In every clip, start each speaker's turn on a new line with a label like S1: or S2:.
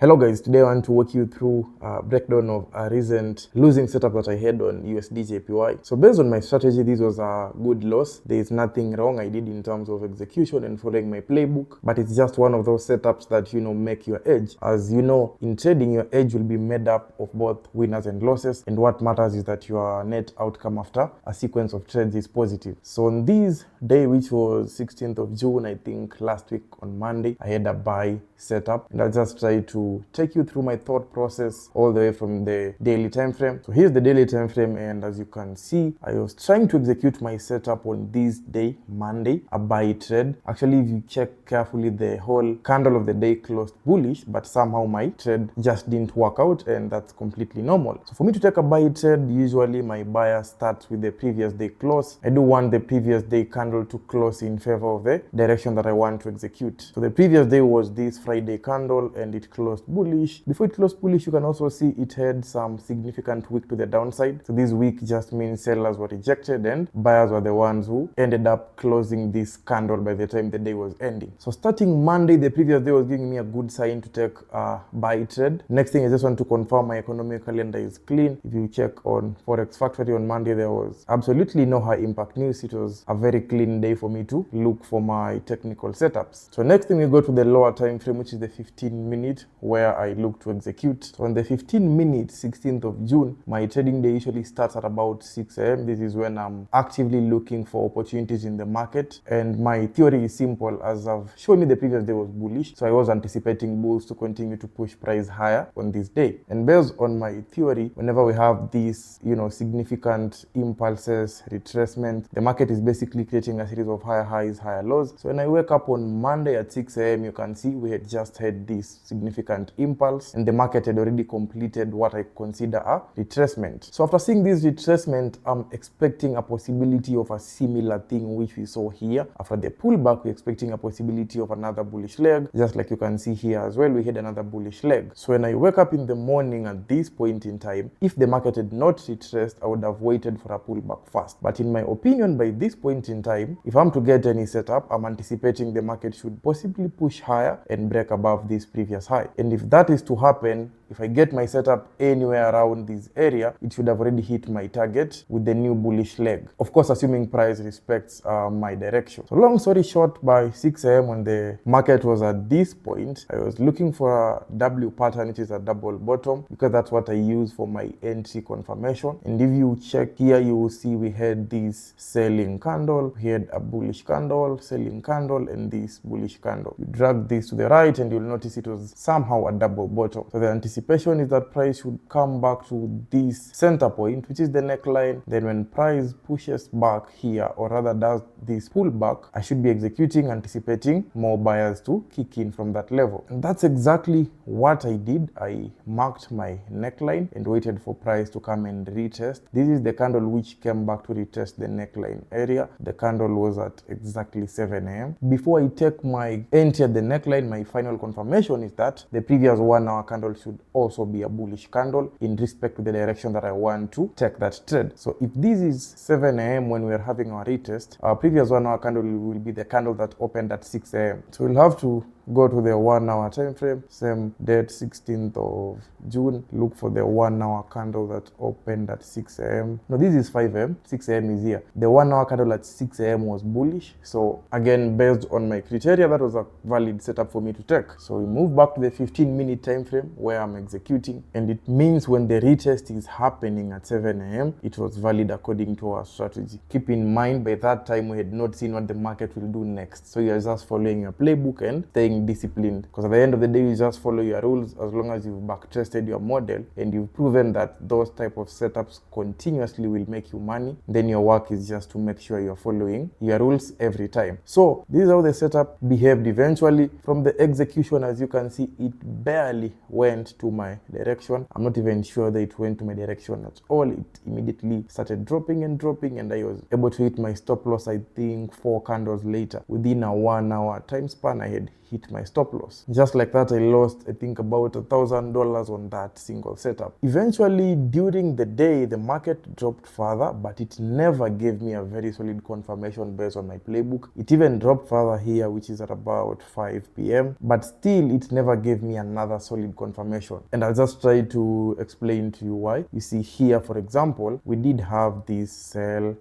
S1: Hello guys, today I want to walk you through a breakdown of a recent losing setup that I had on UsdJpy. So based on my strategy, this was a good loss. There is nothing wrong I did in terms of execution and following my playbook, but it's just one of those setups that, make your edge. As you know, in trading, your edge will be made up of both winners and losses, and what matters is that your net outcome after a sequence of trades is positive. So on this day, which was 16th of June, I think last week on Monday, I had a buy setup, and I'll just try to take you through my thought process all the way from the daily time frame. So here's the daily time frame, and as you can see, I was trying to execute my setup on this day, Monday, a buy trade. Actually, if you check carefully, the whole candle of the day closed bullish, but somehow my trade just didn't work out, and that's completely normal. So for me to take a buy trade, usually my buyer starts with the previous day close. I do want the previous day candle to close in favor of the direction that I want to execute. So the previous day was this Friday candle, and it closed bullish. Before it closed bullish, you can also see it had some significant wick to the downside. So this wick just means sellers were rejected and buyers were the ones who ended up closing this candle by the time the day was ending. So starting Monday, the previous day was giving me a good sign to take a buy trade. Next thing, I just want to confirm my economic calendar is clean. If you check on Forex Factory on Monday, there was absolutely no high impact news. It was a very clean day for me to look for my technical setups. So next thing, we go to the lower time frame, which is the 15-minute, where I look to execute. So on the 15-minute, 16th of June, my trading day usually starts at about 6 a.m. This is when I'm actively looking for opportunities in the market. And my theory is simple. As I've shown you, the previous day was bullish. So I was anticipating bulls to continue to push price higher on this day. And based on my theory, whenever we have these, significant impulses, retracement, the market is basically creating a series of higher highs, higher lows. So when I wake up on Monday at 6 a.m., you can see we had just had this significant impulse, and the market had already completed what I consider a retracement. So after seeing this retracement, I'm expecting a possibility of a similar thing which we saw here. After the pullback, we're expecting a possibility of another bullish leg, just like you can see here as well. We had another bullish leg. So when I wake up in the morning at this point in time, if the market had not retraced, I would have waited for a pullback first. But in my opinion, by this point in time, if I'm to get any setup, I'm anticipating the market should possibly push higher and break above this previous high. And if that is to happen, if I get my setup anywhere around this area, it should have already hit my target with the new bullish leg. Of course, assuming price respects my direction. So long story short, by 6 a.m. when the market was at this point, I was looking for a W pattern, which is a double bottom, because that's what I use for my entry confirmation. And if you check here, you will see we had this selling candle, we had a bullish candle, selling candle, and this bullish candle. You drag this to the right and you'll notice it was somehow a double bottom. So the anticipation is that price should come back to this center point, which is the neckline. Then when price pushes back here, or rather does this pullback, I should be executing, anticipating more buyers to kick in from that level. And that's exactly what I did. I marked my neckline and waited for price to come and retest. This is the candle which came back to retest the neckline area. The candle was at exactly 7 a.m. Before I take my entry at the neckline, my final confirmation is that the previous 1 hour candle should also be a bullish candle in respect to the direction that I want to take that trade. So if this is 7 a.m. when we're having our retest, our previous 1 hour candle will be the candle that opened at 6 a.m. So we'll have to go to the 1 hour time frame, same date, 16th of June. Look for the 1 hour candle that opened at 6 a.m. No, this is 5 a.m. 6 a.m. is here. The 1 hour candle at 6 a.m. was bullish. So again, based on my criteria, that was a valid setup for me to take. So we move back to the 15-minute time frame where I'm executing, and it means when the retest is happening at 7 a.m., it was valid according to our strategy. Keep in mind, by that time, we had not seen what the market will do next. So you're just following your playbook and staying disciplined, because at the end of the day, you just follow your rules. As long as you've back tested your model and you've proven that those type of setups continuously will make you money, then your work is just to make sure you're following your rules every time. So this is how the setup behaved eventually. From the execution, as you can see, it barely went to my direction. I'm not even sure that it went to my direction at all. It immediately started dropping, and I was able to hit my stop loss, I think 4 candles later. Within a 1 hour time span, I had hit my stop loss. Just like that, I lost, I think, about $1,000 on that single setup. Eventually, during the day, the market dropped further, but it never gave me a very solid confirmation based on my playbook. It even dropped further here, which is at about 5 p.m., but still it never gave me another solid confirmation. And I'll just try to explain to you why. You see here, for example, we did have this sell,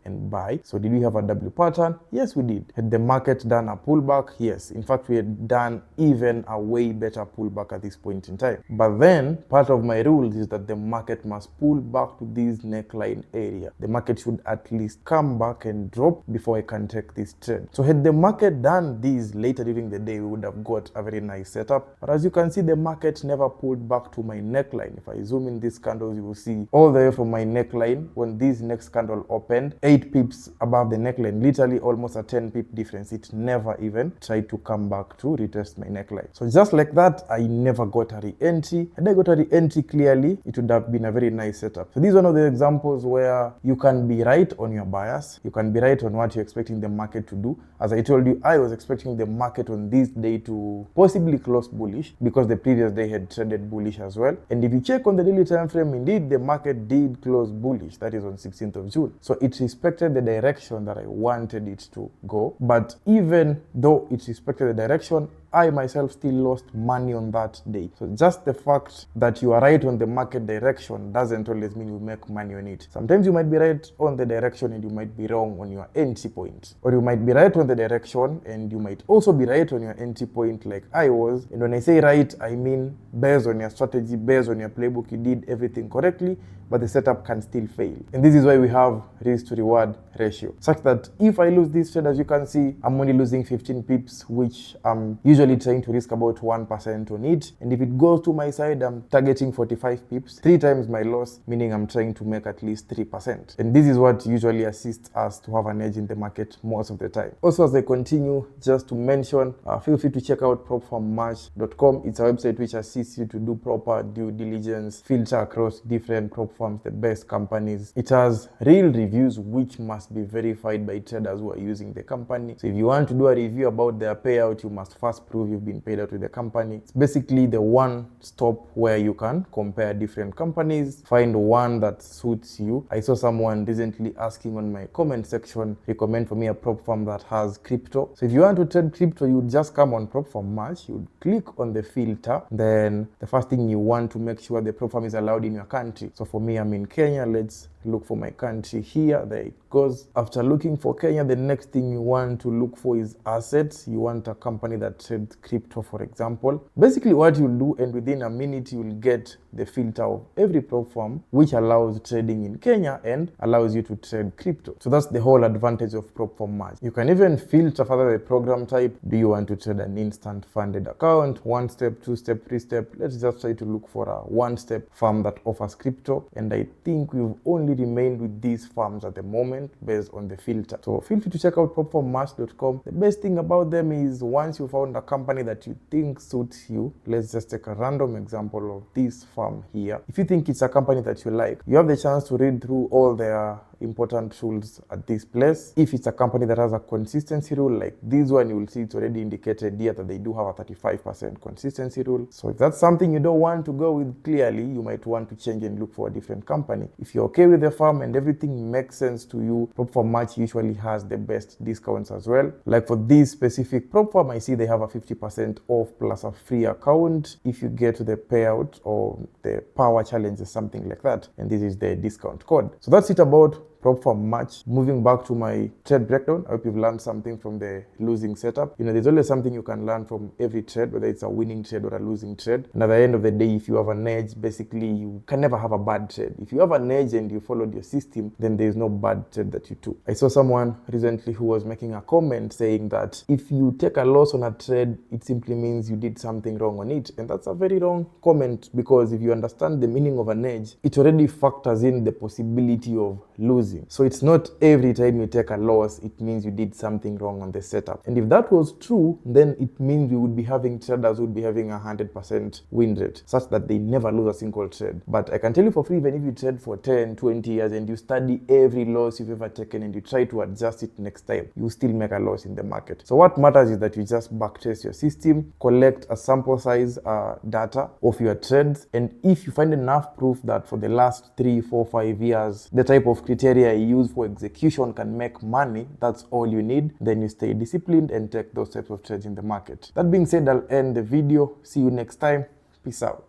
S1: and buy. So did we have a W pattern? Yes, we did. Had the market done a pullback? Yes. In fact, we had done even a way better pullback at this point in time. But then part of my rules is that the market must pull back to this neckline area. The market should at least come back and drop before I can take this trade. So had the market done this later during the day, we would have got a very nice setup. But as you can see, the market never pulled back to my neckline. If I zoom in these candles, you will see all the way from my neckline, when this next candle opened, 8 pips above the neckline, literally almost a 10 pip difference. It never even tried to come back to retest my neckline. So just like that, I never got a re-entry. Had I got a re-entry clearly, it would have been a very nice setup. So this is one of the examples where you can be right on your bias. You can be right on what you're expecting the market to do. As I told you, I was expecting the market on this day to possibly close bullish because the previous day had traded bullish as well. And if you check on the daily time frame, indeed the market did close bullish. That is on 16th of June. So it respected the direction that I wanted it to go. But even though it respected the direction, I myself still lost money on that day. So just the fact that you are right on the market direction doesn't always mean you make money on it. Sometimes you might be right on the direction and you might be wrong on your entry point. Or you might be right on the direction and you might also be right on your entry point like I was. And when I say right, I mean based on your strategy, based on your playbook, you did everything correctly, but the setup can still fail. And this is why we have risk to reward ratio, such that if I lose this trade, as you can see, I'm only losing 15 pips, which I'm usually trying to risk about 1% on it. And if it goes to my side, I'm targeting 45 pips, 3 times my loss, meaning I'm trying to make at least 3%. And this is what usually assists us to have an edge in the market most of the time. Also, as I continue, just to mention, feel free to check out propfarmmatch.com. It's a website which assists you to do proper due diligence, filter across different prop firms, the best companies. It has real reviews which must be verified by traders who are using the company. So if you want to do a review about their payout, you must first prove you've been paid out with the company. It's basically the one stop where you can compare different companies, find one that suits you. I saw someone recently asking on my comment section, recommend for me a prop firm that has crypto. So if you want to trade crypto, you just come on Prop Farm Match, you click on the filter, then the first thing you want to make sure the prop firm is allowed in your country. So for me, I'm in Kenya. Let's look for my country here. There it goes. After looking for Kenya, the next thing you want to look for is assets. You want a company that trades crypto, for example. Basically what you'll do, and within a minute you'll get the filter of every prop firm which allows trading in Kenya and allows you to trade crypto. So that's the whole advantage of Prop Farm Match. You can even filter further the program type. Do you want to trade an instant funded account, 1-step, 2-step, 3-step? Let's just try to look for a 1-step firm that offers crypto, and I think we've only remained with these firms at the moment based on the filter. So feel free to check out propfarmmatch.com. The best thing about them is once you found a company that you think suits you, let's just take a random example of this firm here. If you think it's a company that you like, you have the chance to read through all their important rules at this place. If it's a company that has a consistency rule like this one, you will see it's already indicated here that they do have a 35% consistency rule. So if that's something you don't want to go with, clearly you might want to change and look for a different company. If you're okay with the firm and everything makes sense to you, Prop Farm Match usually has the best discounts as well. Like for this specific prop firm, I see they have a 50% off plus a free account if you get to the payout or the power challenge or something like that. And this is the discount code. So that's it about Prop Farm Match. Moving back to my trade breakdown, I hope you've learned something from the losing setup. You know, there's always something you can learn from every trade, whether it's a winning trade or a losing trade. And at the end of the day, if you have an edge, basically you can never have a bad trade. If you have an edge and you followed your system, then there's no bad trade that you took. I saw someone recently who was making a comment saying that if you take a loss on a trade, it simply means you did something wrong on it. And that's a very wrong comment, because if you understand the meaning of an edge, it already factors in the possibility of losing. losing. So it's not every time you take a loss, it means you did something wrong on the setup. And if that was true, then it means we would be having traders who would be having 100% win rate, such that they never lose a single trade. But I can tell you for free, even if you trade for 10, 20 years and you study every loss you've ever taken and you try to adjust it next time, you still make a loss in the market. So what matters is that you just backtest your system, collect a sample size data of your trades, and if you find enough proof that for the last 3, 4, 5 years, the type of criteria you use for execution can make money, that's all you need, then you stay disciplined and take those types of trades in the market. That being said, I'll end the video. See you next time. Peace out.